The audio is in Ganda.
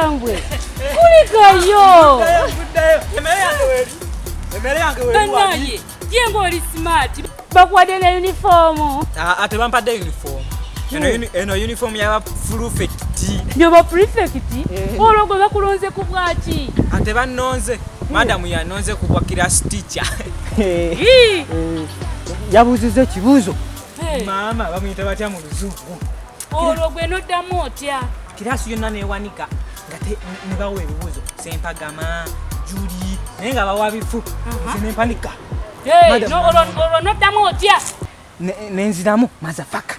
Kambwe. Kulikayo. Emere yange we. Banaye. Jengo oli smart. Bakwade na uniform. Ate bampadde uniform. Eno uniform ya prefect. Yo ba prefect? Ologo bakulonze ku bwaki. Ate bannonze. Madam yanonze ku bwa class teacher. Yabuzize kibuzo. Mama bamuyita batya mu luzungu. Ologwe noddamu otya. Kirasi yonna newanika nga ne bawa ebibuuzo Sempagama, Juli naye nga bawa bifu nempanika. Olwo noddamu otya. Nenziramu mazafaka.